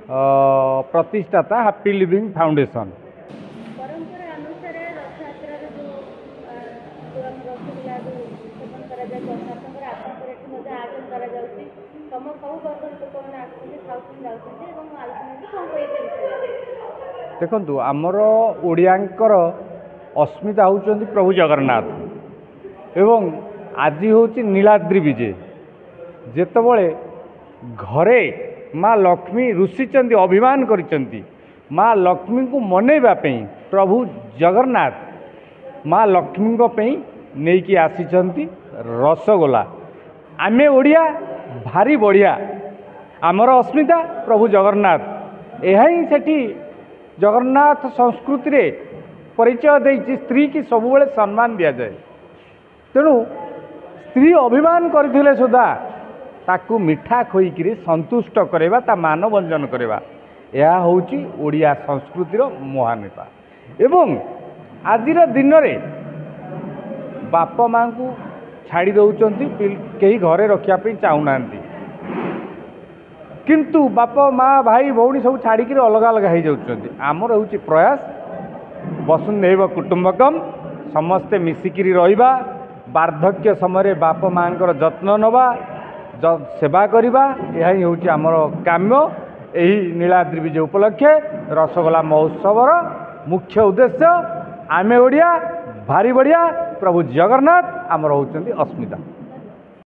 प्रतिष्ठाता happy living foundation. परंपरा अनुसार रथयात्रा जो रसगोल्ला जो सेवन करा जाए जगन्नाथଙ୍କର ଆପଣଙ୍କର ଏଠି ମଧ୍ୟ ଆୟୋଜନ କରାଯାଉଛି ତମ ସବୁ ବର୍ଗର ଲୋକମାନେ ଆସୁଛନ୍ତି ଖାଉଛନ୍ତି ଯାଉଛନ୍ତି ଏବଂ ଆଲୋଚନା କ'ଣ କହିବେ ଦେଖନ୍ତୁ ଆମର ଓଡ଼ିଆଙ୍କର अस्मिता होउचंदी प्रभु जगन्नाथ एवं आज होची नीलाद्रि विजय जेतबळे घरे माँ लक्ष्मी ऋषिचंदी अभिमान करिचंती माँ लक्ष्मी को मनैबा पई प्रभु जगन्नाथ माँ लक्ष्मी को पई नेकी आसीचंती रसगोला आमे ओडिया भारी बढ़िया आमर अस्मिता प्रभु जगन्नाथ यही सेठी जगन्नाथ संस्कृति रे परिचय देती स्त्री की सबुबले सम्मान दि जाए तेणु स्त्री अभिमान करथिले सुधा ताकू मिठा खोईकरी संतुष्ट करवा ता मान भंजन करवा यह होची ओडिया संस्कृतिर महानता एवं आजिर दिन रे बाप माँ को छाड़ी दौरान कहीं घरे रखापी चाहूना किंतु बाप माँ भाई भौणी सब छाड़िक अलग अलग हो जाती आमर हूँ प्रयास वसुन्धैव कुटुंबकम समस्ते मिसिकिरी रहिबा वार्धक्य समय बाप माँ जत्न नवा सेवा करवा यह हूँ आमर काम्य यही नीलाद्रि विजय उपलक्षे रसगोला महोत्सवर मुख्य उद्देश्य आमे ओडिया भारी बढ़िया प्रभु जगन्नाथ आमर होउचंदी अस्मिता।